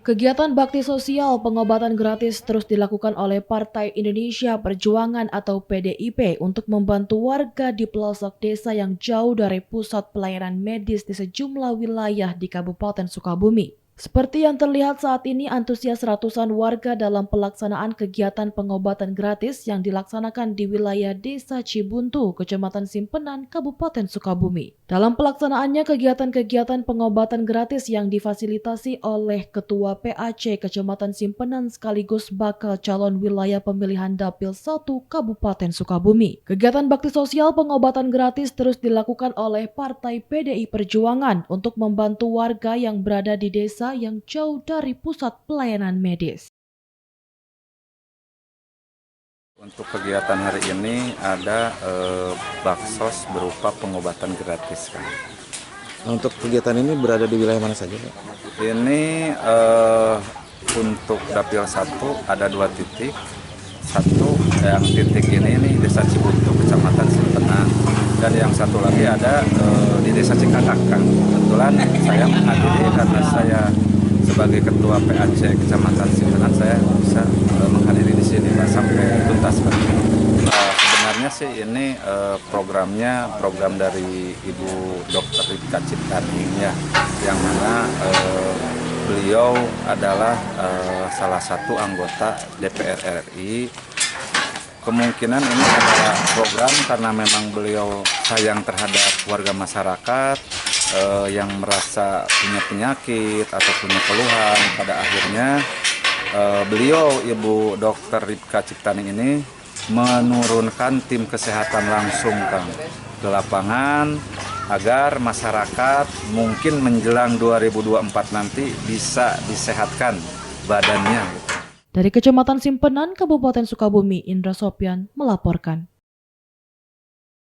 Kegiatan bakti sosial pengobatan gratis terus dilakukan oleh Partai Indonesia Perjuangan atau PDIP untuk membantu warga di pelosok desa yang jauh dari pusat pelayanan medis di sejumlah wilayah di Kabupaten Sukabumi. Seperti yang terlihat saat ini, antusias ratusan warga dalam pelaksanaan kegiatan pengobatan gratis yang dilaksanakan di wilayah Desa Cibuntu, Kecamatan Simpenan, Kabupaten Sukabumi. Dalam pelaksanaannya, kegiatan-kegiatan pengobatan gratis yang difasilitasi oleh Ketua PAC Kecamatan Simpenan sekaligus bakal calon wilayah pemilihan Dapil 1 Kabupaten Sukabumi. Kegiatan bakti sosial pengobatan gratis terus dilakukan oleh Partai PDI Perjuangan untuk membantu warga yang berada di desa yang jauh dari pusat pelayanan medis. Untuk kegiatan hari ini ada baksos berupa pengobatan gratis, kan. Untuk kegiatan ini berada di wilayah mana saja, Pak? Ini untuk Dapil 1 ada 2 titik. Satu yang titik ini Desa Cibuntu, Kecamatan Simpenan, dan yang satu lagi ada di Desa Cikadang, Kang. Kebetulan saya menghadiri karena saya sebagai Ketua PAC Kecamatan Simpenan, saya bisa menghadiri di sini, Pak, sampai tuntas, Pak. Sebenarnya sih ini program dari Ibu Dr. Ripka Ciptaning, ya, yang mana beliau adalah salah satu anggota DPR RI. Kemungkinan ini adalah program karena memang beliau sayang terhadap warga masyarakat yang merasa punya penyakit atau punya keluhan. Pada akhirnya beliau, Ibu Dr. Ripka Ciptaning ini menurunkan tim kesehatan langsung, Kang, ke lapangan agar masyarakat mungkin menjelang 2024 nanti bisa disehatkan badannya. Dari Kecamatan Simpenan, Kabupaten Sukabumi, Indra Sopyan melaporkan.